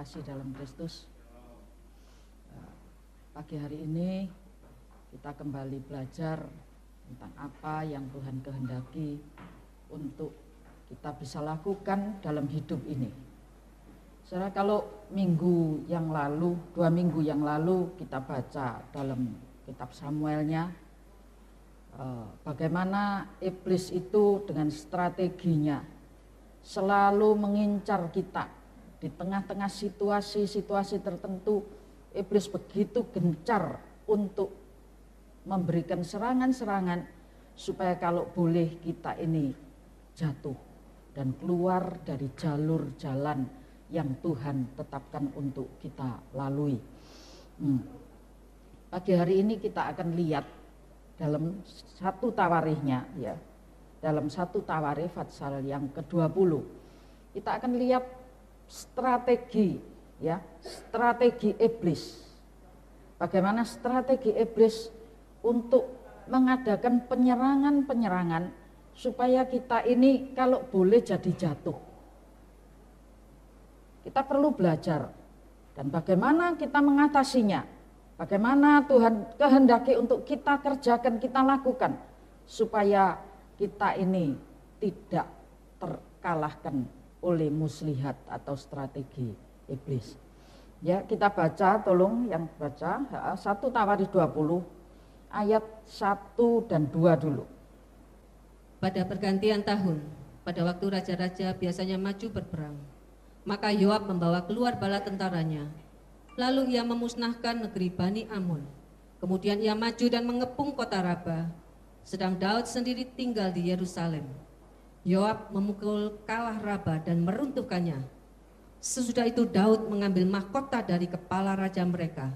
terkasih dalam Kristus. Pagi hari ini kita kembali belajar tentang apa yang Tuhan kehendaki untuk kita bisa lakukan dalam hidup ini. Saudara, kalau minggu yang lalu, 2 minggu yang lalu kita baca dalam kitab Samuelnya, bagaimana iblis itu dengan strateginya selalu mengincar kita. Di tengah-tengah situasi-situasi tertentu, iblis begitu gencar untuk memberikan serangan-serangan supaya kalau boleh kita ini jatuh dan keluar dari jalur jalan yang Tuhan tetapkan untuk kita lalui. Pagi hari ini kita akan lihat dalam 1 Tawarikhnya, ya, dalam 1 Tawarikh pasal yang ke-20, kita akan lihat strategi, ya, strategi iblis. Bagaimana strategi iblis untuk mengadakan penyerangan-penyerangan supaya kita ini kalau boleh jadi jatuh. Kita perlu belajar dan bagaimana kita mengatasinya. Bagaimana Tuhan kehendaki untuk kita kerjakan, kita lakukan supaya kita ini tidak terkalahkan oleh muslihat atau strategi iblis. Ya, kita baca, tolong yang baca 1 Tawarikh 20 ayat 1 dan 2 dulu. Pada pergantian tahun, pada waktu raja-raja biasanya maju berperang, maka Yoab membawa keluar bala tentaranya. Lalu ia memusnahkan negeri Bani Amun. Kemudian ia maju dan mengepung kota Raba, sedang Daud sendiri tinggal di Yerusalem. Yoab memukul kalah Raba dan meruntuhkannya. Sesudah itu Daud mengambil mahkota dari kepala raja mereka.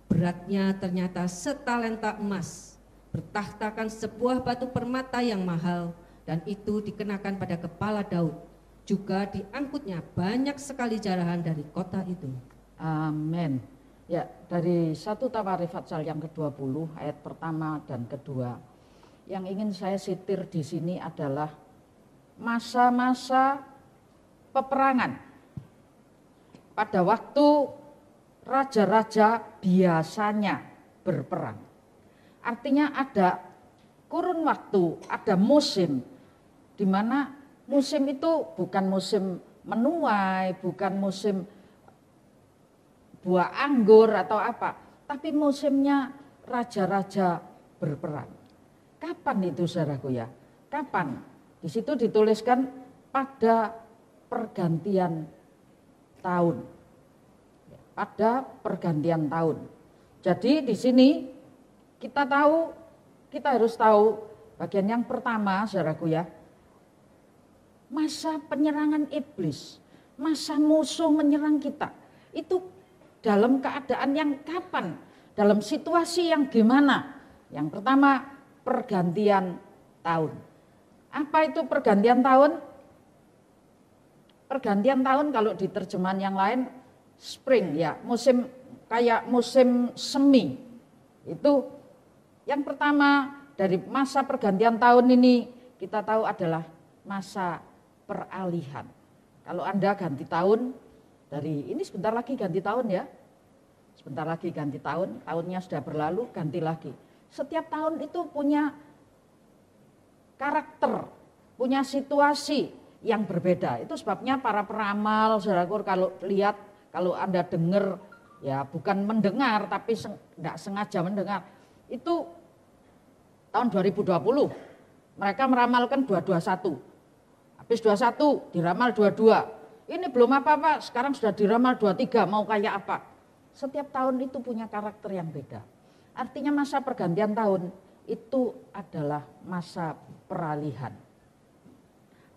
Beratnya ternyata setalenta emas, bertahtakan sebuah batu permata yang mahal, dan itu dikenakan pada kepala Daud. Juga diangkutnya banyak sekali jarahan dari kota itu. Amin. Ya, dari 1 Tawarikh pasal yang ke-20 ayat pertama dan kedua, yang ingin saya sitir di sini adalah masa-masa peperangan. Pada waktu raja-raja biasanya berperang. Artinya ada kurun waktu, ada musim, di mana musim itu bukan musim menuai, bukan musim buah anggur atau apa, tapi musimnya raja-raja berperang. Kapan itu, saudaraku ya? Kapan? Di situ dituliskan pada pergantian tahun. Pada pergantian tahun. Jadi di sini kita harus tahu bagian yang pertama, saudaraku ya. Masa penyerangan iblis, masa musuh menyerang kita. Itu dalam keadaan yang kapan? Dalam situasi yang gimana? Yang pertama, pergantian tahun. Apa itu pergantian tahun? Pergantian tahun kalau di terjemahan yang lain spring, ya, musim, kayak musim semi. Itu yang pertama dari masa pergantian tahun ini kita tahu adalah masa peralihan. Kalau Anda ganti tahun, dari ini sebentar lagi ganti tahun ya. Sebentar lagi ganti tahun, tahunnya sudah berlalu, ganti lagi. Setiap tahun itu punya karakter, punya situasi yang berbeda. Itu sebabnya para peramal, saudaraku, kalau lihat, kalau Anda dengar, ya bukan mendengar tapi tidak sengaja mendengar, itu tahun 2020 mereka meramalkan 221, habis 21 diramal 22, ini belum apa-apa sekarang sudah diramal 23, mau kayak apa. Setiap tahun itu punya karakter yang beda. Artinya masa pergantian tahun itu adalah masa peralihan.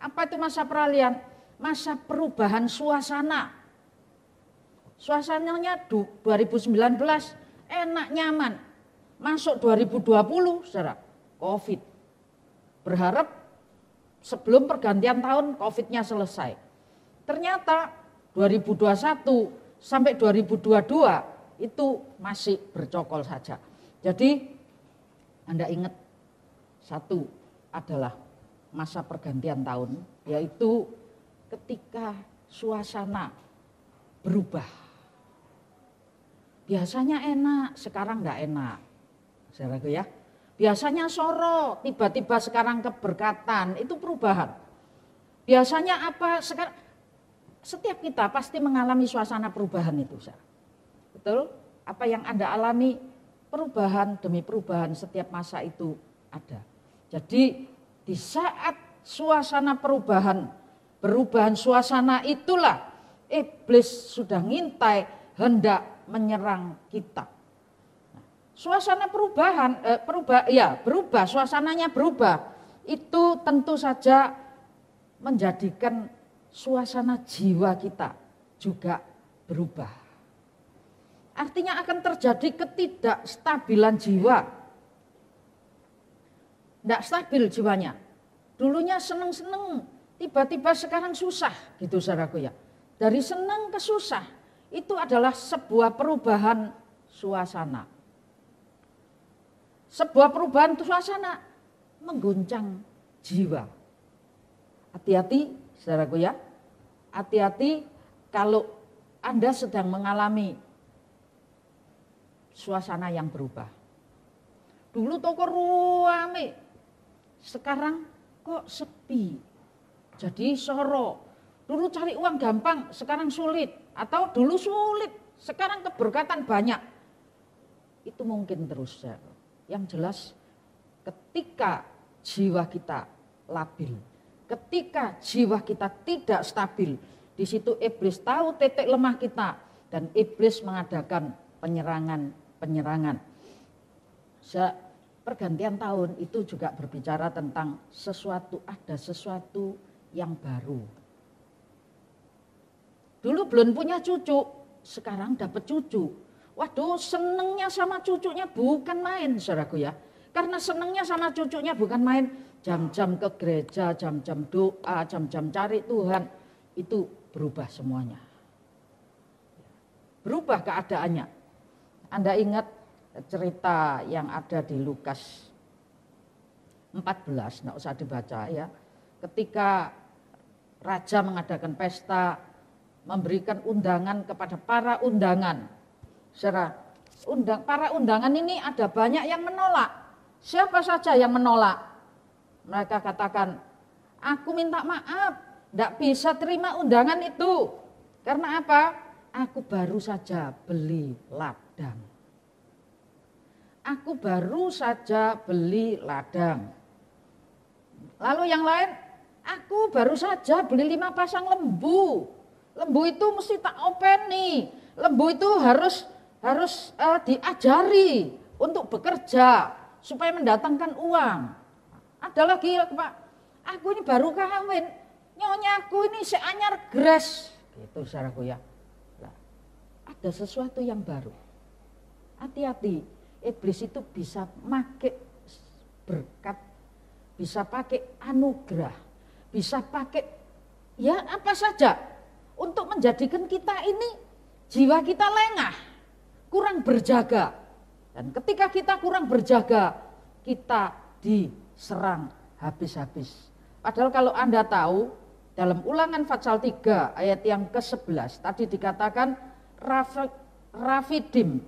Apa itu masa peralihan? Masa perubahan suasana. Suasananya 2019 enak nyaman. Masuk 2020 saudara, COVID. Berharap sebelum pergantian tahun COVID-nya selesai. Ternyata 2021 sampai 2022 itu masih bercokol saja. Jadi Anda ingat, satu adalah masa pergantian tahun, yaitu ketika suasana berubah. Biasanya enak, sekarang enggak enak. Saudaraku ya. Biasanya soro, tiba-tiba sekarang keberkatan, itu perubahan. Biasanya apa sekarang? Setiap kita pasti mengalami suasana perubahan itu, saudara. Betul? Apa yang Anda alami, perubahan demi perubahan setiap masa itu ada. Jadi di saat suasana perubahan suasana itulah iblis sudah ngintai hendak menyerang kita. Suasana berubah, suasananya berubah. Itu tentu saja menjadikan suasana jiwa kita juga berubah. Artinya akan terjadi ketidakstabilan jiwa. Tidak stabil jiwanya. Dulunya seneng-seneng, tiba-tiba sekarang susah gitu saudaraku ya. Dari seneng ke susah, itu adalah sebuah perubahan suasana. Sebuah perubahan suasana mengguncang jiwa. Hati-hati saudaraku ya, hati-hati kalau Anda sedang mengalami suasana yang berubah. Dulu toko rame, sekarang kok sepi. Jadi soro. Dulu cari uang gampang, sekarang sulit. Atau dulu sulit, sekarang keberkatan banyak. Itu mungkin terus. Yang jelas ketika jiwa kita labil, ketika jiwa kita tidak stabil, di situ iblis tahu titik lemah kita dan iblis mengadakan penyerangan. Pergantian tahun itu juga berbicara tentang ada sesuatu yang baru. Dulu belum punya cucu, sekarang dapat cucu. Waduh, senengnya sama cucunya bukan main, saudaraku ya. Karena senengnya sama cucunya bukan main, jam-jam ke gereja, jam-jam doa, jam-jam cari Tuhan, itu berubah semuanya. Berubah keadaannya. Anda ingat cerita yang ada di Lukas 14, enggak usah dibaca ya. Ketika raja mengadakan pesta, memberikan undangan kepada para undangan. Para undangan ini ada banyak yang menolak. Siapa saja yang menolak? Mereka katakan, aku minta maaf, tidak bisa terima undangan itu. Karena apa? Aku baru saja beli ladang. Aku baru saja beli ladang. Lalu yang lain, aku baru saja beli 5 pasang lembu. Lembu itu mesti tak openi. Lembu itu harus diajari untuk bekerja supaya mendatangkan uang. Ada lagi Pak, aku ini baru kawin, nyonya aku ini seanyar gres, gitu saudaraku ya. Nah, ada sesuatu yang baru. Hati-hati, iblis itu bisa pakai berkat, bisa pakai anugerah, bisa pakai ya apa saja untuk menjadikan kita ini jiwa kita lengah. Kurang berjaga, dan ketika kita kurang berjaga, kita diserang habis-habis. Padahal kalau Anda tahu, dalam Ulangan pasal 3 ayat yang ke-11, tadi dikatakan Rafidim,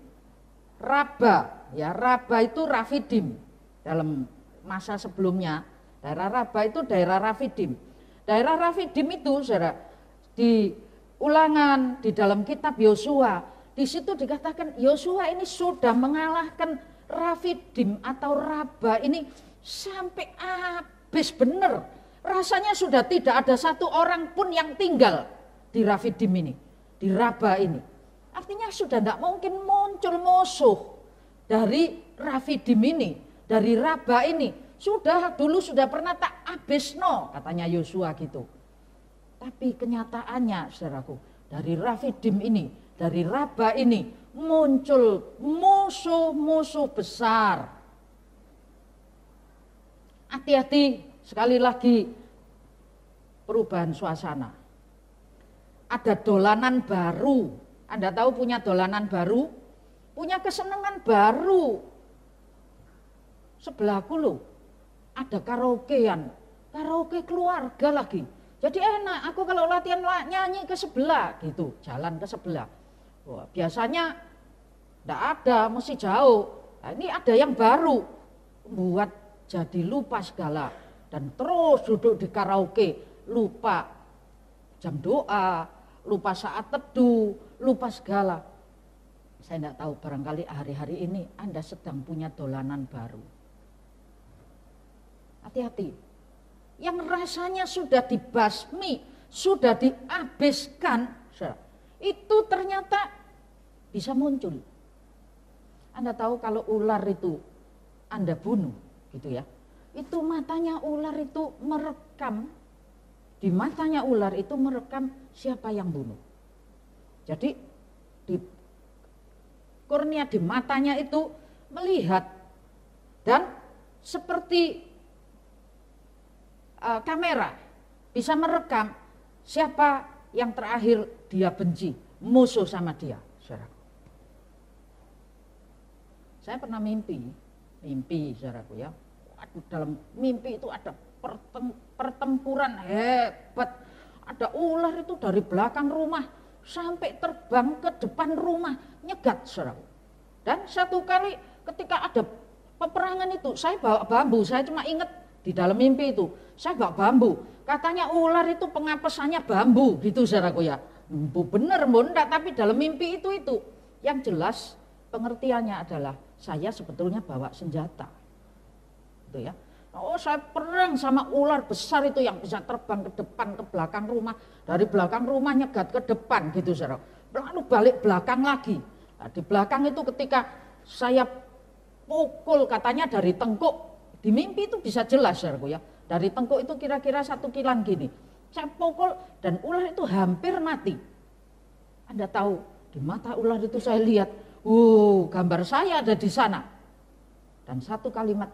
Raba itu Rafidim dalam masa sebelumnya, Daerah Raba itu daerah Rafidim. Daerah Rafidim itu saudara, di Ulangan, di dalam kitab Yosua, di situ dikatakan Yosua ini sudah mengalahkan Rafidim atau Raba ini sampai habis bener. Rasanya sudah tidak ada satu orang pun yang tinggal di Rafidim ini, di Raba ini. Artinya sudah tidak mungkin muncul musuh dari Rafidim ini, dari Raba ini. Dulu sudah pernah tak abisno, katanya Yosua gitu. Tapi kenyataannya saudaraku, dari Rafidim ini, dari Raba ini muncul musuh-musuh besar. Hati-hati, sekali lagi perubahan suasana. Ada dolanan baru. Anda tahu punya dolanan baru? Punya kesenangan baru. Sebelahku loh, ada karaokean. Karaoke keluarga lagi. Jadi enak, aku kalau latihan nyanyi ke sebelah gitu, jalan ke sebelah. Wah, biasanya enggak ada, mesti jauh. Nah, ini ada yang baru, buat jadi lupa segala. Dan terus duduk di karaoke, lupa jam doa, lupa saat teduh, lupa segala. Saya enggak tahu, barangkali hari-hari ini Anda sedang punya dolanan baru. Hati-hati. Yang rasanya sudah dibasmi, sudah dihabiskan, itu ternyata bisa muncul. Anda tahu kalau ular itu Anda bunuh, gitu ya, itu matanya ular itu merekam, di matanya ular itu merekam siapa yang bunuh. Jadi di kornea di matanya itu melihat dan seperti kamera bisa merekam siapa yang terakhir dia benci, musuh sama dia. Saudaraku. Saya pernah mimpi saudaraku ya. Waduh, dalam mimpi itu ada pertempuran hebat. Ada ular itu dari belakang rumah sampai terbang ke depan rumah, nyegat saudaraku. Dan satu kali ketika ada peperangan itu, saya bawa bambu, saya cuma ingat di dalam mimpi itu, saya bawa bambu. Katanya ular itu pengapesannya bambu, gitu saudaraku ya. Bener, enggak, tapi dalam mimpi itu. Yang jelas pengertiannya adalah saya sebetulnya bawa senjata. Gitu ya. Oh, saya perang sama ular besar itu yang bisa terbang ke depan, ke belakang rumah. Dari belakang rumah nyegat ke depan, gitu saudara. Lalu balik belakang lagi. Nah, di belakang itu ketika saya pukul, katanya dari tengkuk. Di mimpi itu bisa jelas saudaraku ya. Dari tengkuk itu kira-kira 1 kilan gini. Saya pukul dan ular itu hampir mati. Anda tahu, di mata ular itu saya lihat, gambar saya ada di sana. Dan satu kalimat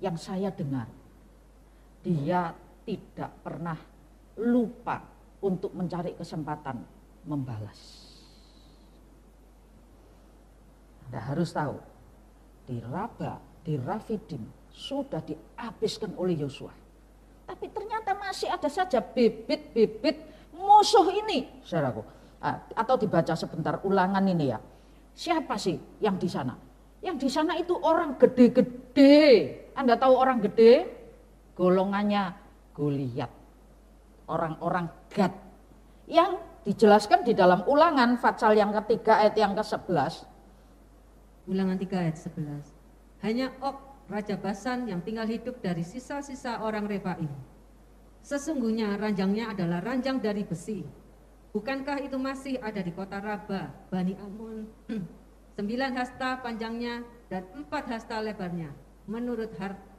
yang saya dengar, dia tidak pernah lupa untuk mencari kesempatan membalas. Anda harus tahu, di Raba, di Rafidim sudah dihabiskan oleh Yosua. Tapi ternyata masih ada saja bibit-bibit musuh ini, saudaraku. Atau dibaca sebentar Ulangan ini ya. Siapa sih yang di sana? Yang di sana itu orang gede-gede. Anda tahu orang gede? Golongannya Goliat. Orang-orang Gad. Yang dijelaskan di dalam Ulangan pasal yang ketiga ayat yang ke-11. Ulangan 3 ayat 11. Hanya Og, Raja Basan yang tinggal hidup dari sisa-sisa orang Refaim. Sesungguhnya ranjangnya adalah ranjang dari besi. Bukankah itu masih ada di kota Raba, Bani Ammon? 9 hasta panjangnya dan 4 hasta lebarnya, menurut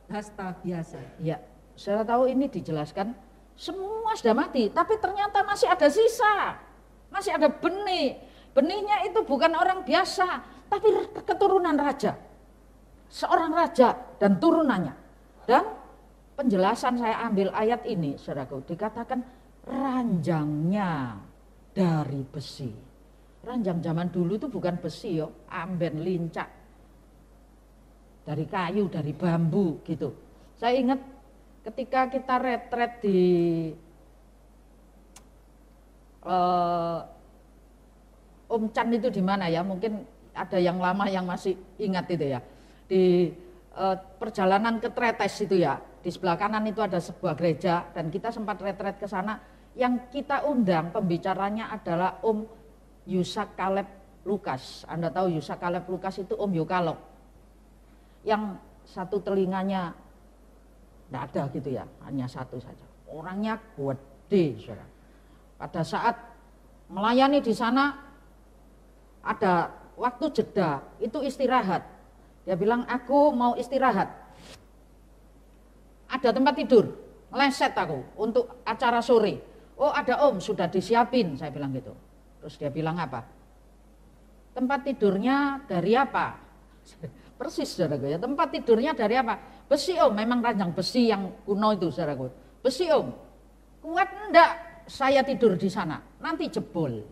hasta biasa. Ya, saya tahu ini dijelaskan semua sudah mati, tapi ternyata masih ada sisa, masih ada benih. Benihnya itu bukan orang biasa, tapi keturunan raja. Seorang raja dan turunannya. Dan penjelasan saya ambil ayat ini, saudaraku, dikatakan ranjangnya dari besi. Ranjang zaman dulu itu bukan besi yo, amben lincak. Dari kayu, dari bambu gitu. Saya ingat ketika kita retret di Om Chan itu di mana ya? Mungkin ada yang lama yang masih ingat itu ya. Di perjalanan ke Tretes itu ya, di sebelah kanan itu ada sebuah gereja dan kita sempat retret ke sana. Yang kita undang pembicaranya adalah Om Yusak Kaleb Lukas. Anda tahu Yusak Kaleb Lukas itu Om Yokalok, yang satu telinganya tidak ada gitu ya, hanya satu saja. Orangnya gede, saudara. Pada saat melayani di sana ada waktu jeda, itu istirahat. Dia bilang, aku mau istirahat. Ada tempat tidur, ngeleset aku untuk acara sore. Oh ada Om, sudah disiapin, saya bilang gitu. Terus dia bilang apa? Tempat tidurnya dari apa? Persis saudaraku ya, tempat tidurnya dari apa? Besi Om, memang ranjang besi yang kuno itu saudaraku. Besi Om, kuat enggak saya tidur di sana? Nanti jebol.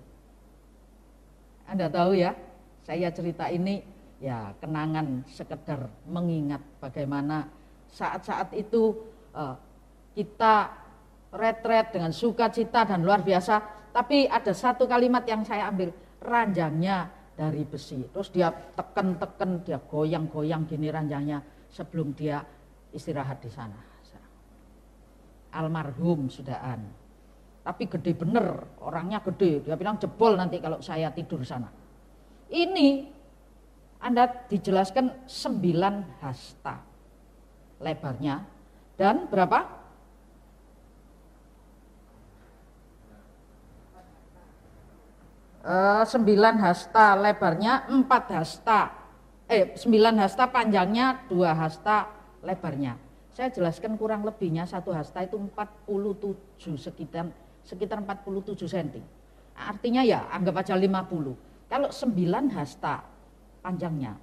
Anda tahu ya, saya cerita ini ya kenangan sekedar mengingat bagaimana saat-saat itu kita retret dengan sukacita dan luar biasa. Tapi ada satu kalimat yang saya ambil, ranjangnya dari besi. Terus dia teken-teken, dia goyang-goyang gini ranjangnya sebelum dia istirahat di sana. Almarhum sudahan. Tapi gede bener, orangnya gede. Dia bilang jebol nanti kalau saya tidur sana. Ini Anda dijelaskan 9 hasta lebarnya dan berapa? 9 hasta lebarnya, 4 hasta 9 hasta panjangnya, 2 hasta lebarnya. Saya jelaskan kurang lebihnya 1 hasta itu 47 sekitar 47 cm. Artinya ya anggap aja 50. Kalau 9 hasta panjangnya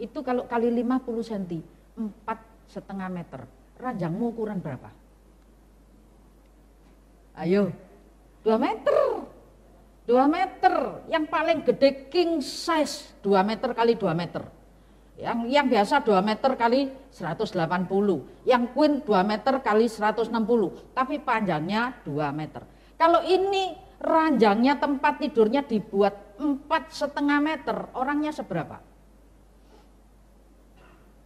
itu kalau kali 50 cm 4,5 meter. Ranjangmu ukuran berapa? Ayo, 2 meter. 2 meter, yang paling gede king size 2 meter kali 2 meter. Yang biasa 2 meter kali 180, yang queen 2 meter kali 160, tapi panjangnya 2 meter. Kalau ini ranjangnya tempat tidurnya dibuat 4,5 meter, orangnya seberapa?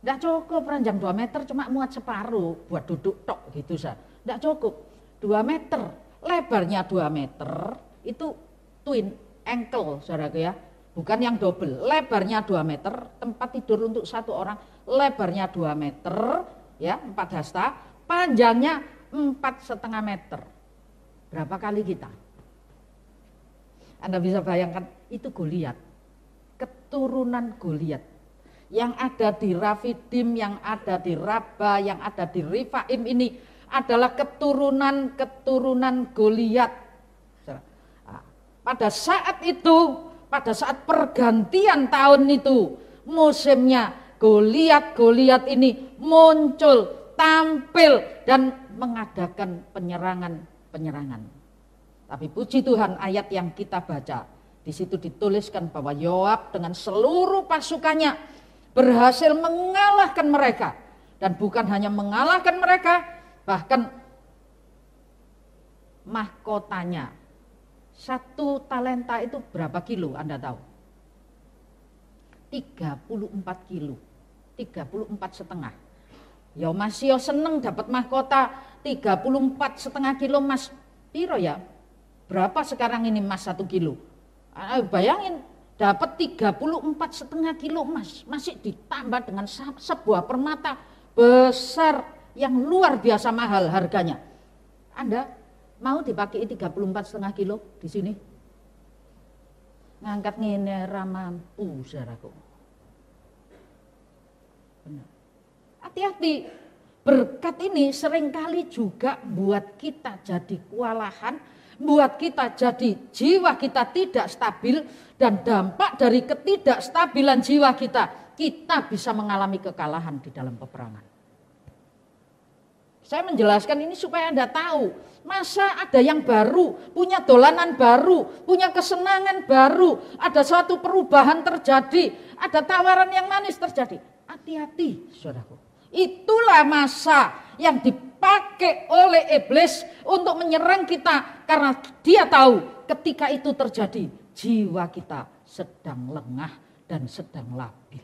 Tidak cukup ranjang 2 meter, cuma muat separuh buat duduk tok gitu saja. Tidak cukup, 2 meter, lebarnya 2 meter, itu twin ankle saudaraku ya, bukan yang double. Lebarnya 2 meter, tempat tidur untuk 1 orang, lebarnya 2 meter, ya 4 hasta, panjangnya 4,5 meter. Berapa kali kita? Anda bisa bayangkan, itu Goliat, keturunan Goliat. Yang ada di Rafidim, yang ada di Raba, yang ada di Rifaim ini adalah keturunan Goliat. Pada saat itu, pada saat pergantian tahun itu, musimnya Goliat ini muncul, tampil dan mengadakan penyerangan. Tapi puji Tuhan, ayat yang kita baca, di situ dituliskan bahwa Yoab dengan seluruh pasukannya berhasil mengalahkan mereka. Dan bukan hanya mengalahkan mereka, bahkan mahkotanya. 1 talenta itu berapa kilo Anda tahu? 34 kilo, 34,5. Ya masih seneng dapat mahkota 34,5 kilo emas. Piro ya? Berapa sekarang ini emas 1 kilo? Bayangin dapat 34,5 kilo emas, masih ditambah dengan sebuah permata besar yang luar biasa mahal harganya. Anda mau dipakai 34,5 kilo di sini? Ngangkat ngene ra mampu saudaraku. Benar. Hati-hati, berkat ini seringkali juga buat kita jadi kewalahan, buat kita jadi jiwa kita tidak stabil, dan dampak dari ketidakstabilan jiwa kita bisa mengalami kekalahan di dalam peperangan. Saya menjelaskan ini supaya Anda tahu, masa ada yang baru, punya dolanan baru, punya kesenangan baru, ada suatu perubahan terjadi, ada tawaran yang manis terjadi. Hati-hati, saudaraku. Itulah masa yang dipakai oleh iblis untuk menyerang kita, karena dia tahu ketika itu terjadi, jiwa kita sedang lengah dan sedang labil.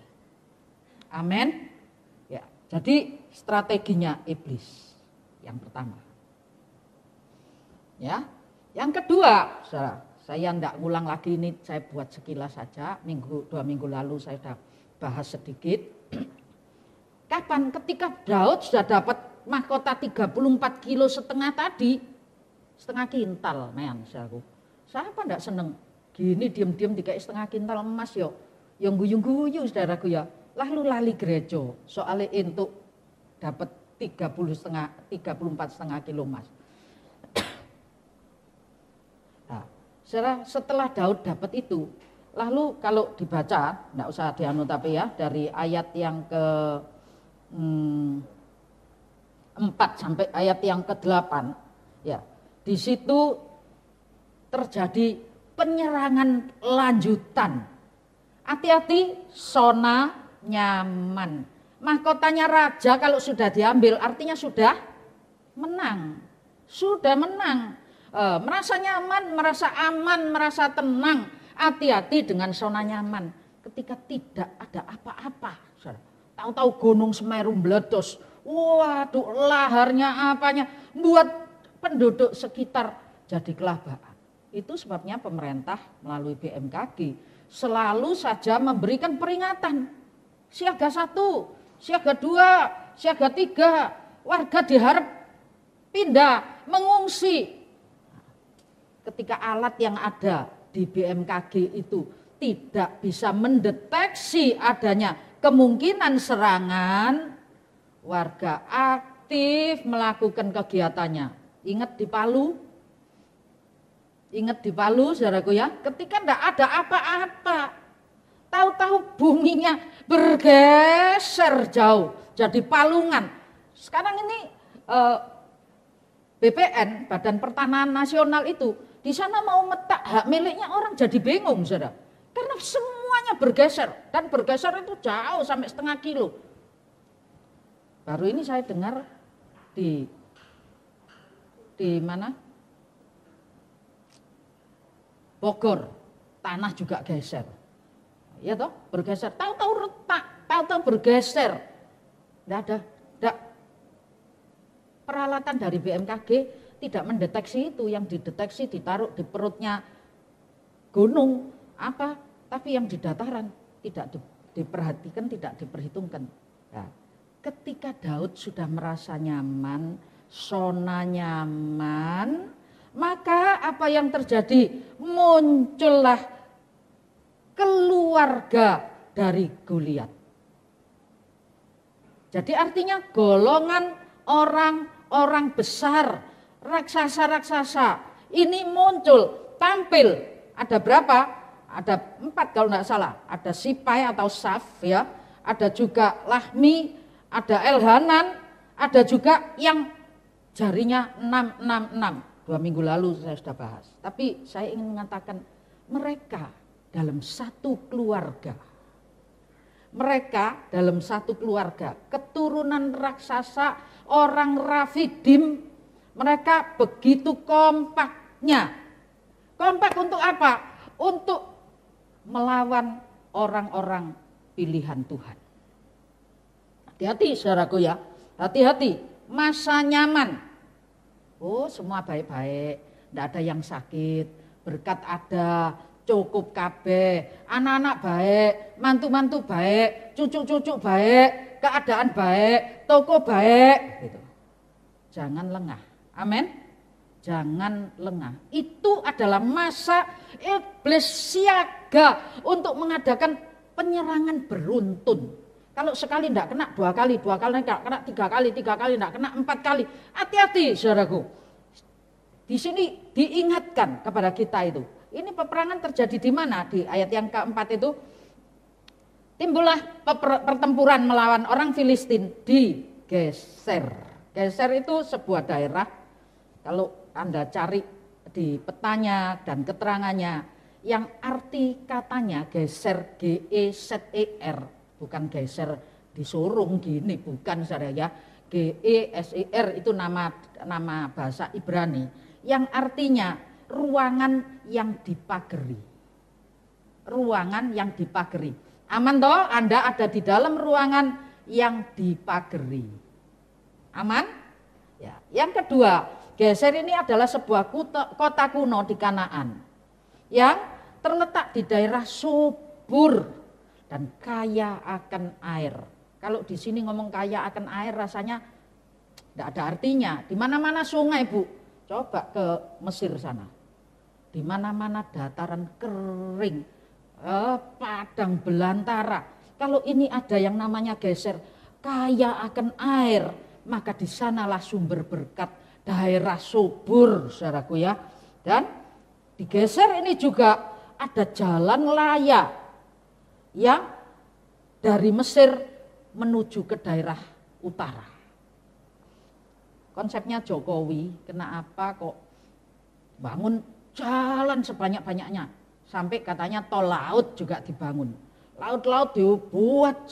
Amin. Ya. Jadi strateginya iblis yang pertama. Ya, yang kedua, saudara, saya tidak ulang lagi, ini saya buat sekilas saja. 2 minggu lalu saya sudah bahas sedikit. Kapan? Ketika Daud sudah dapat mahkota 34,5 kilo tadi, setengah kintal, men, saudaraku. Siapa tidak seneng? Gini diam-diam dikasih setengah kintal emas yo, yang guyu-guyu saudaraku ya. Lalu lali gereja, soalnya untuk dapat 34,5 kilo emas. Nah, setelah Daud dapat itu, lalu kalau dibaca, tidak usah dianu tapi ya, dari ayat yang ke 4 sampai ayat yang ke-8, ya, di situ terjadi penyerangan lanjutan. Hati-hati, zona nyaman. Mahkotanya raja kalau sudah diambil artinya sudah menang. Sudah menang. Merasa nyaman, merasa aman, merasa tenang. Hati-hati dengan zona nyaman. Ketika tidak ada apa-apa. Tahu-tahu gunung Semeru meledos. Waduh, laharnya apanya. Buat penduduk sekitar jadi kelabakan. Itu sebabnya pemerintah melalui BMKG selalu saja memberikan peringatan. Siaga 1, siaga 2, siaga 3, warga diharap pindah, mengungsi. Ketika alat yang ada di BMKG itu tidak bisa mendeteksi adanya kemungkinan serangan, warga aktif melakukan kegiatannya. Ingat di Palu? Ingat di Palu, saudaraku ya, ketika tidak ada apa-apa. Tahu-tahu buminya bergeser jauh, jadi palungan. Sekarang ini BPN, Badan Pertanahan Nasional itu, di sana mau metak hak miliknya orang jadi bingung, saudara. Karena semuanya bergeser, dan bergeser itu jauh sampai setengah kilo. Baru ini saya dengar di mana? Bogor, tanah juga geser. Ya toh, bergeser, tahu-tahu retak, tahu-tahu bergeser. Enggak ada, peralatan dari BMKG tidak mendeteksi itu, yang dideteksi ditaruh di perutnya gunung apa, tapi yang di dataran tidak diperhatikan, tidak diperhitungkan. Nah, ketika Daud sudah merasa nyaman, zona nyaman, maka apa yang terjadi? Muncullah keluarga dari Goliat. Jadi artinya golongan orang-orang besar, raksasa-raksasa ini muncul, tampil. Ada berapa? Ada 4 kalau tidak salah. Ada Sipai atau Saf ya, ada juga Lahmi, ada Elhanan, ada juga yang jarinya 666. 2 minggu lalu saya sudah bahas. Tapi saya ingin mengatakan mereka dalam satu keluarga. Mereka dalam satu keluarga, keturunan raksasa, orang Rafidim, mereka begitu kompaknya. Kompak untuk apa? Untuk melawan orang-orang pilihan Tuhan. Hati-hati saudaraku ya, hati-hati, masa nyaman. Oh, semua baik-baik, tidak ada yang sakit, berkat ada, cukup kabeh, anak-anak baik, mantu-mantu baik, cucu-cucu baik, keadaan baik, toko baik, gitu. Jangan lengah, amin. Jangan lengah. Itu adalah masa iblis siaga untuk mengadakan penyerangan beruntun. Kalau sekali tidak kena, 2 kali tidak kena, 3 kali tidak kena, 4 kali. Hati-hati saudaraku. Di sini diingatkan kepada kita itu. Ini peperangan terjadi di mana? Di ayat yang keempat itu, timbullah pertempuran melawan orang Filistin di Geser. Geser itu sebuah daerah, kalau Anda cari di petanya dan keterangannya, yang arti katanya Geser, G-E-Z-E-R, bukan geser disurung gini, bukan saudara ya. G-E-S-E-R itu nama bahasa Ibrani, yang artinya ruangan yang dipagari. Ruangan yang dipagari. Aman toh, Anda ada di dalam ruangan yang dipageri. Aman? Ya. Yang kedua, Geser ini adalah sebuah kota kuno di Kanaan yang terletak di daerah subur dan kaya akan air. Kalau di sini ngomong kaya akan air rasanya tidak ada artinya. Di mana-mana sungai, Bu. Coba ke Mesir sana. Di mana-mana dataran kering, padang belantara. Kalau ini ada yang namanya Geser, kaya akan air, maka di sanalah sumber berkat, daerah subur, saudaraku ya. Dan di Geser ini juga ada jalan raya yang dari Mesir menuju ke daerah utara. Konsepnya Jokowi, kenapa kok bangun jalan sebanyak-banyaknya, sampai katanya tol laut juga dibangun. Laut-laut dibuat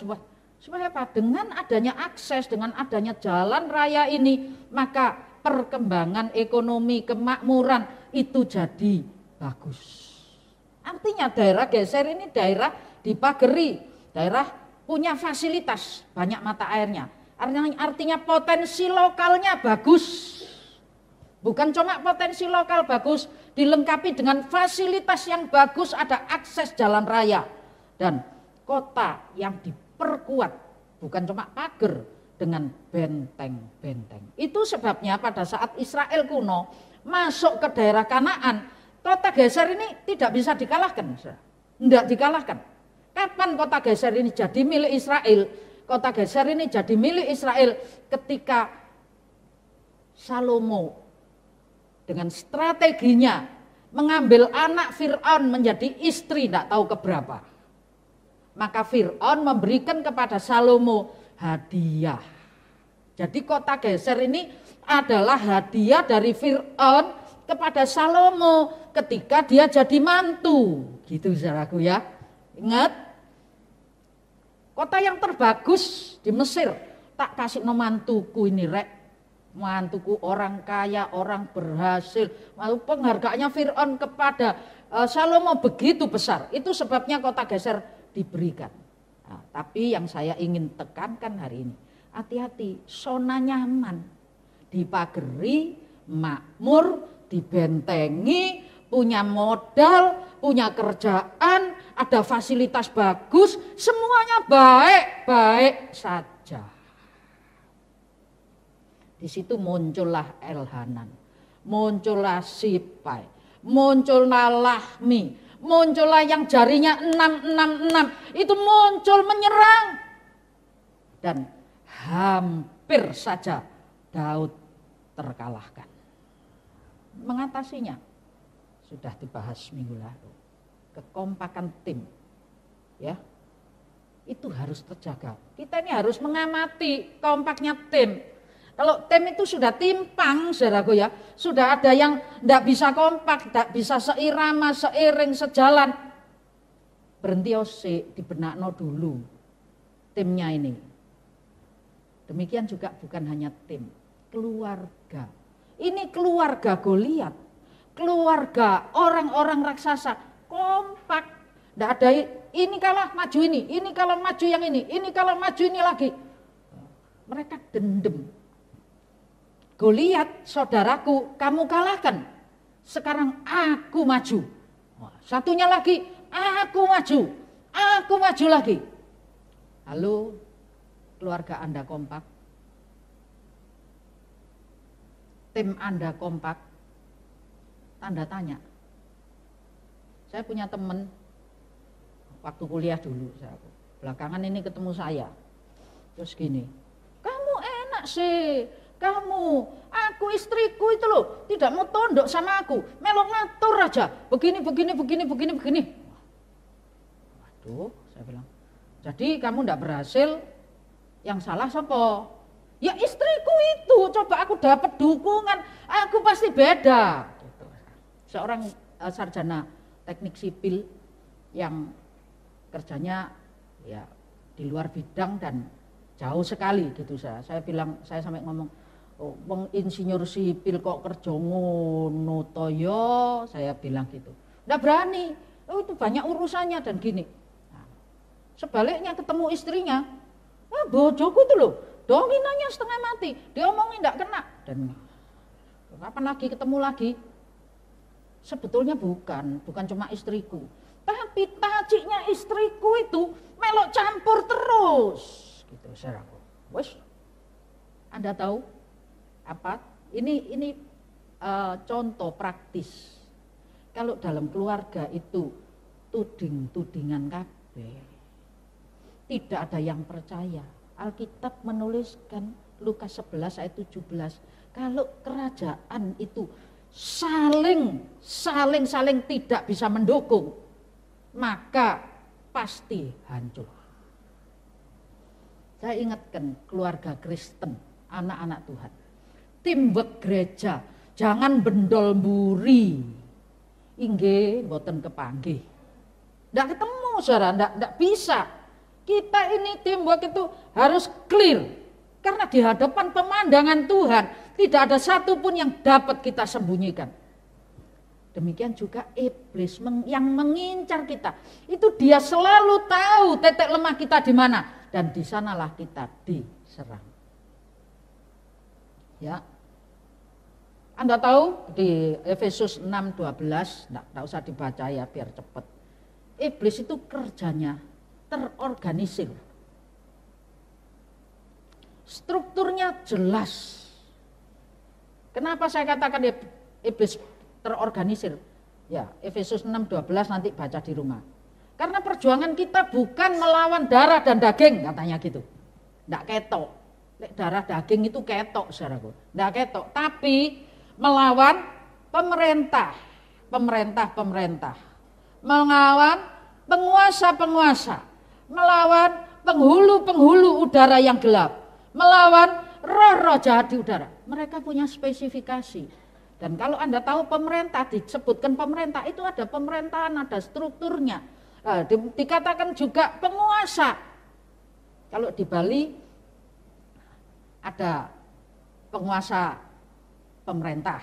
supaya apa? Dengan adanya akses, dengan adanya jalan raya ini, maka perkembangan ekonomi, kemakmuran itu jadi bagus. Artinya daerah Geser ini daerah dipageri, daerah punya fasilitas, banyak mata airnya. Artinya potensi lokalnya bagus. Bukan cuma potensi lokal bagus, dilengkapi dengan fasilitas yang bagus, ada akses jalan raya. Dan kota yang diperkuat, bukan cuma pagar, dengan benteng-benteng. Itu sebabnya pada saat Israel kuno masuk ke daerah Kanaan, kota Geser ini tidak bisa dikalahkan. Tidak dikalahkan. Kapan kota Geser ini jadi milik Israel? Kota Geser ini jadi milik Israel ketika Salomo dengan strateginya mengambil anak Fir'aun menjadi istri, tidak tahu keberapa. Maka Fir'aun memberikan kepada Salomo hadiah. Jadi kota Geser ini adalah hadiah dari Fir'aun kepada Salomo ketika dia jadi mantu. Gitu saudaraku ya. Ingat, kota yang terbagus di Mesir, tak kasih no mantuku ini rek. Mantuku orang kaya, orang berhasil. Lalu penghargaannya Fir'aun kepada Salomo begitu besar. Itu sebabnya kota Geser diberikan. Nah, tapi yang saya ingin tekankan hari ini, hati-hati, zona nyaman, dipageri, makmur, dibentengi, punya modal, punya kerjaan, ada fasilitas bagus, semuanya baik-baik saja. Di situ muncullah Elhanan, muncullah Sipai, muncullah Lahmi, muncullah yang jarinya 666, itu muncul menyerang. Dan hampir saja Daud terkalahkan. Mengatasinya sudah dibahas minggu lalu. Kekompakan tim, ya, itu harus terjaga. Kita ini harus mengamati kompaknya tim. Kalau tim itu sudah timpang, saudaraku ya, sudah ada yang tidak bisa kompak, tidak bisa seirama, seiring, sejalan, berhenti osik, dibenakno dulu timnya ini. Demikian juga bukan hanya tim, keluarga. Ini keluarga Goliat, keluarga orang-orang raksasa, kompak. Tidak ada ini kalah maju ini kalah maju yang ini kalah maju ini lagi. Mereka dendam. Goliat, saudaraku, kamu kalahkan. Sekarang aku maju. Satunya lagi, aku maju lagi. Halo, keluarga Anda kompak? Tim Anda kompak? Tanda tanya. Saya punya teman waktu kuliah dulu, belakangan ini ketemu saya. Terus gini, kamu enak sih, aku istriku itu loh tidak mau tunduk sama aku, melok ngatur aja, begini. Waduh, saya bilang, jadi kamu tidak berhasil, yang salah siapa? Ya istriku itu, coba aku dapat dukungan, aku pasti beda. Seorang sarjana teknik sipil yang kerjanya ya di luar bidang dan jauh sekali gitu saya bilang, saya sampai ngomong, oh, wong insinyur sipil kok kerja ngono to yo, saya bilang gitu. Nggak berani, oh itu banyak urusannya dan gini. Nah, sebaliknya ketemu istrinya, Bojoku tuh loh, dominannya setengah mati, diomongin enggak kena. Dan kapan lagi ketemu lagi? Sebetulnya bukan cuma istriku. Tapi tajiknya istriku itu melok campur terus. Gitu saudaraku. Wes, Anda tahu apa? Ini contoh praktis. Kalau dalam keluarga itu tudingan kabeh. Tidak ada yang percaya. Alkitab menuliskan Lukas 11 ayat 17. Kalau kerajaan itu saling tidak bisa mendukung, maka pasti hancur. Saya ingatkan keluarga Kristen, anak-anak Tuhan. Timbek gereja, jangan bendol mburi. Inggih mboten kepanggih. Ndak ketemu saudara, ndak bisa. Kita ini teamwork itu harus clear. Karena di hadapan pemandangan Tuhan tidak ada satupun yang dapat kita sembunyikan. Demikian juga iblis yang mengincar kita. Itu dia selalu tahu titik lemah kita di mana. Dan di sanalah kita diserang. Ya. Anda tahu di Efesus 6:12, enggak usah dibaca ya biar cepat. Iblis itu kerjanya terorganisir. Strukturnya jelas. Kenapa saya katakan iblis terorganisir? Ya, Efesus 6:12 nanti baca di rumah. Karena perjuangan kita bukan melawan darah dan daging, katanya gitu. Enggak ketok. Darah daging itu ketok, saudaraku. Enggak ketok, tapi melawan pemerintah, melawan penguasa, melawan penghulu udara yang gelap, melawan roh-roh jahat di udara. Mereka punya spesifikasi. Dan kalau Anda tahu pemerintah, disebutkan pemerintah, itu ada pemerintahan, ada strukturnya. Dikatakan juga penguasa. Kalau di Bali ada penguasa pemerintah,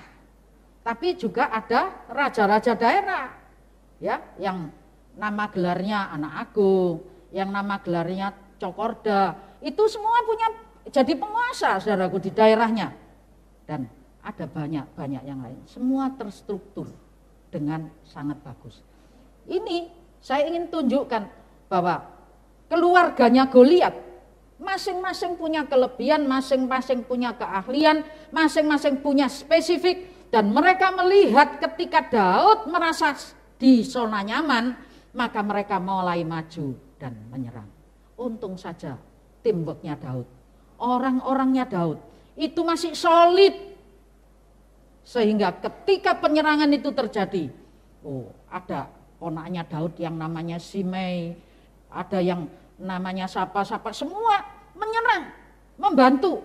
tapi juga ada raja-raja daerah, ya, yang nama gelarnya Anak Agung, yang nama gelarnya Cokorda, itu semua punya jadi penguasa, saudaraku, di daerahnya. Dan ada banyak yang lain, semua terstruktur dengan sangat bagus. Ini saya ingin tunjukkan bahwa keluarganya Goliat masing-masing punya kelebihan, masing-masing punya keahlian, masing-masing punya spesifik, dan mereka melihat ketika Daud merasa di zona nyaman, maka mereka mulai maju dan menyerang. Untung saja teamworknya Daud, orang-orangnya Daud itu masih solid, sehingga ketika penyerangan itu terjadi, ada ponaknya Daud yang namanya Simei, ada yang namanya siapa, semua menyerang, membantu,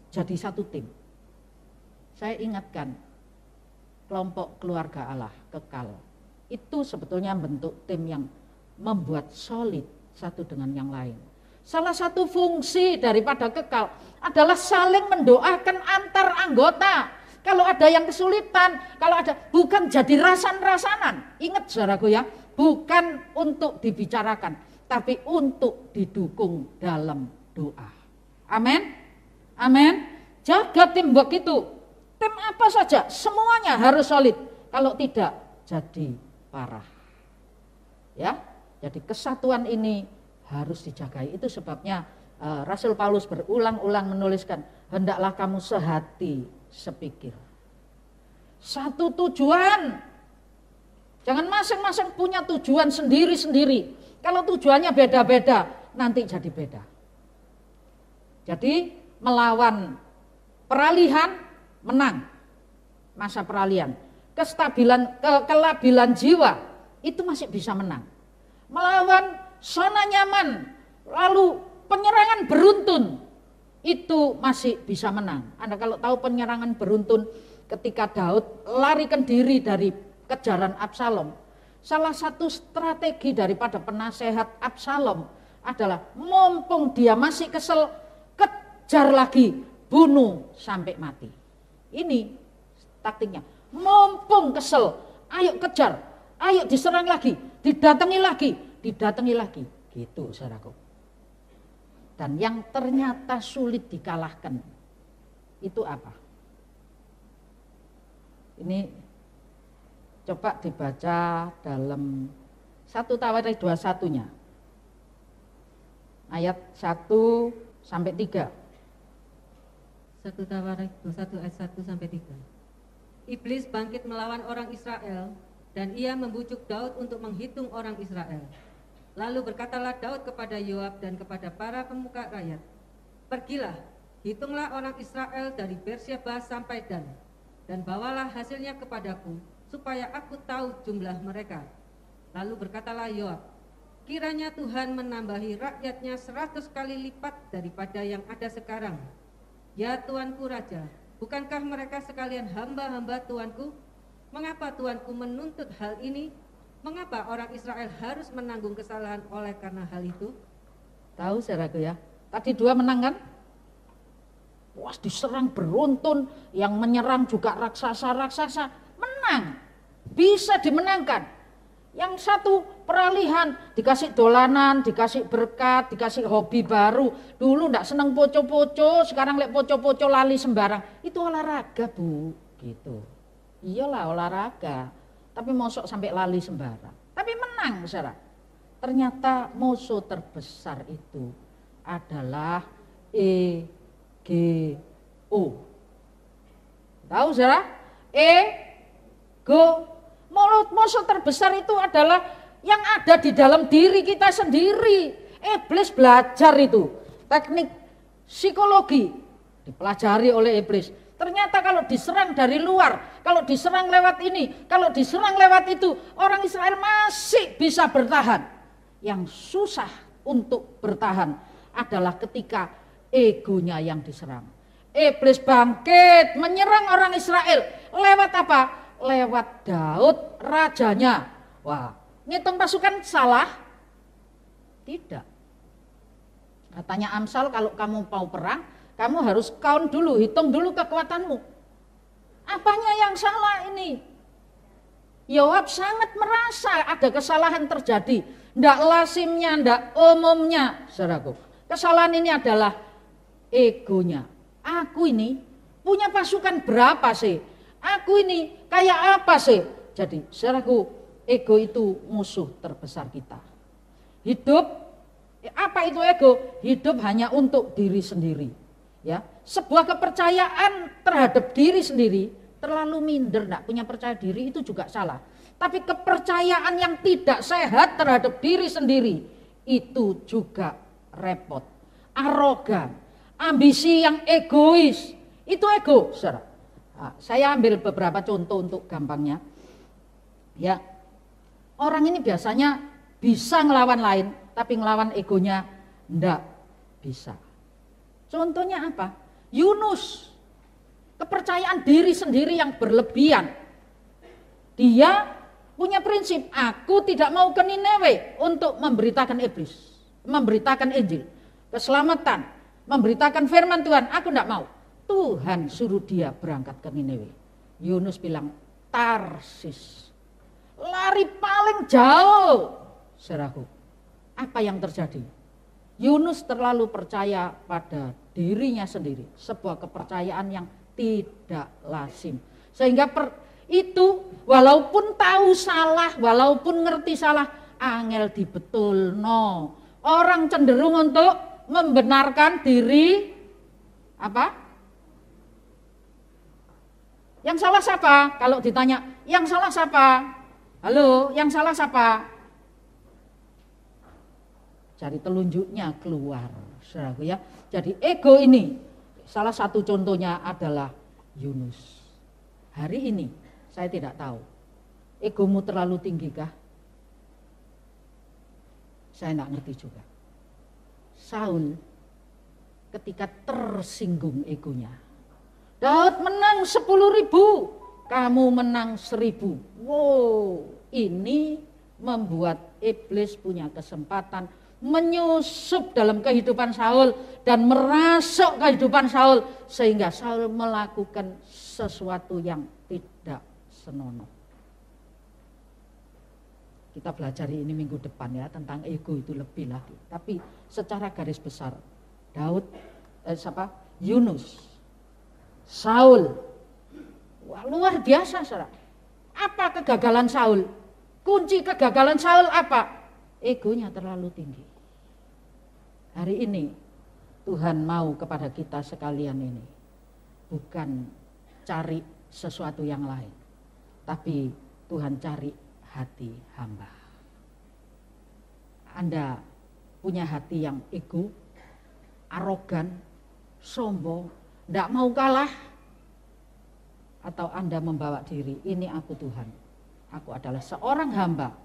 jadi satu tim. Saya ingatkan, kelompok keluarga Allah kekal itu sebetulnya bentuk tim yang membuat solid satu dengan yang lain. Salah satu fungsi daripada kekal adalah saling mendoakan antar anggota. Kalau ada yang kesulitan, kalau ada, bukan jadi rasan-rasanan. Ingat saudaraku ya, bukan untuk dibicarakan, tapi untuk didukung dalam doa. Amin. Amin. Jaga teamwork itu. Tim apa saja, semuanya harus solid. Kalau tidak, jadi parah. Ya, jadi kesatuan ini harus dijagai. Itu sebabnya Rasul Paulus berulang-ulang menuliskan, hendaklah kamu sehati, sepikir. Satu tujuan. Jangan masing-masing punya tujuan sendiri-sendiri. Kalau tujuannya beda-beda, nanti jadi beda. Jadi melawan peralihan, menang. Masa peralihan. Kelabilan jiwa, itu masih bisa menang. Melawan zona nyaman, lalu penyerangan beruntun, itu masih bisa menang. Anda kalau tahu penyerangan beruntun ketika Daud larikan diri dari kejaran Absalom, salah satu strategi daripada penasehat Absalom adalah mumpung dia masih kesel, kejar lagi, bunuh sampai mati. Ini taktiknya, mumpung kesel, ayo kejar, ayo diserang lagi, didatangi lagi, gitu saudaraku. dan yang ternyata sulit dikalahkan. Itu apa? Ini coba dibaca dalam 1 Tawarik 21-nya. Ayat 1 sampai 3. 1 Tawarik 21 ayat 1 sampai 3. Iblis bangkit melawan orang Israel dan ia membujuk Daud untuk menghitung orang Israel. Lalu berkatalah Daud kepada Yoab dan kepada para pemuka rakyat, "Pergilah, hitunglah orang Israel dari Beersheba sampai dan bawalah hasilnya kepadaku, supaya aku tahu jumlah mereka." Lalu berkatalah Yoab, "Kiranya Tuhan menambahi rakyatnya 100 kali lipat daripada yang ada sekarang. Ya Tuanku Raja, bukankah mereka sekalian hamba-hamba Tuanku? Mengapa Tuanku menuntut hal ini? Mengapa orang Israel harus menanggung kesalahan oleh karena hal itu?" Tahu saudaraku ya, tadi 2 menang kan? Wah, diserang beruntun, yang menyerang juga raksasa-raksasa, menang. Bisa dimenangkan. Yang satu peralihan, dikasih dolanan, dikasih berkat, dikasih hobi baru. Dulu ndak seneng poco-poco, sekarang lek poco-poco lali sembarang. Itu olahraga, Bu, gitu. Iyalah olahraga, tapi mosok sampai lali sembarang. Tapi menang, saudara. Ternyata musuh terbesar itu adalah ego. Tahu saudara? Ego. Musuh terbesar itu adalah yang ada di dalam diri kita sendiri. Iblis belajar itu, teknik psikologi dipelajari oleh iblis. Ternyata kalau diserang dari luar, kalau diserang lewat ini, kalau diserang lewat itu, orang Israel masih bisa bertahan. Yang susah untuk bertahan adalah ketika egonya yang diserang. Iblis bangkit menyerang orang Israel lewat apa? Lewat Daud rajanya. Wah, ngitung pasukan salah? Tidak. Katanya Amsal, kalau kamu mau perang, kamu harus count dulu, hitung dulu kekuatanmu. Apanya yang salah ini? Yoab sangat merasa ada kesalahan terjadi. Ndak lazimnya, ndak umumnya, saudaraku. Kesalahan ini adalah egonya. Aku ini punya pasukan berapa sih? Aku ini kayak apa sih? Jadi saudaraku, ego itu musuh terbesar kita. Hidup, apa itu ego? Hidup hanya untuk diri sendiri. Ya, sebuah kepercayaan terhadap diri sendiri terlalu minder, enggak punya percaya diri itu juga salah. Tapi kepercayaan yang tidak sehat terhadap diri sendiri itu juga repot. Arogan, ambisi yang egois, itu ego, saudara. Nah, saya ambil beberapa contoh untuk gampangnya. Ya, orang ini biasanya bisa ngelawan lain, tapi ngelawan egonya enggak bisa. Contohnya apa? Yunus, kepercayaan diri sendiri yang berlebihan. Dia punya prinsip, aku tidak mau ke Niniwe untuk memberitakan iblis, memberitakan Injil, keselamatan, memberitakan firman Tuhan, aku enggak mau. Tuhan suruh dia berangkat ke Niniwe. Yunus bilang, Tarsis, lari paling jauh. Saudaraku, apa yang terjadi? Yunus terlalu percaya pada dirinya sendiri, sebuah kepercayaan yang tidak lazim. Sehingga itu walaupun tahu salah, walaupun ngerti salah, angel dibetulno. Orang cenderung untuk membenarkan diri apa? Yang salah siapa? Kalau ditanya, yang salah siapa? Halo, yang salah siapa? Cari telunjuknya keluar, saudaraku ya. Jadi ego ini, salah satu contohnya adalah Yunus. Hari ini, saya tidak tahu, egomu terlalu tinggi kah? Saya tidak ngerti juga. Saul ketika tersinggung egonya, Daud menang 10.000, kamu menang 1.000. Wow, ini membuat iblis punya kesempatan menyusup dalam kehidupan Saul dan merasuk kehidupan Saul sehingga Saul melakukan sesuatu yang tidak senonoh. Kita belajar ini minggu depan ya tentang ego itu lebih lagi. Tapi secara garis besar Yunus, Saul. Wah, luar biasa, saudara. Apa kegagalan Saul? Kunci kegagalan Saul apa? Egonya terlalu tinggi. Hari ini Tuhan mau kepada kita sekalian ini bukan cari sesuatu yang lain, tapi Tuhan cari hati hamba. Anda punya hati yang ego, arogan, sombong, tidak mau kalah, atau Anda membawa diri, ini aku Tuhan, aku adalah seorang hamba,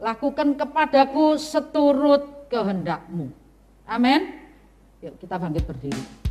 lakukan kepadaku seturut kehendakmu. Amin. Yuk kita bangkit berdiri.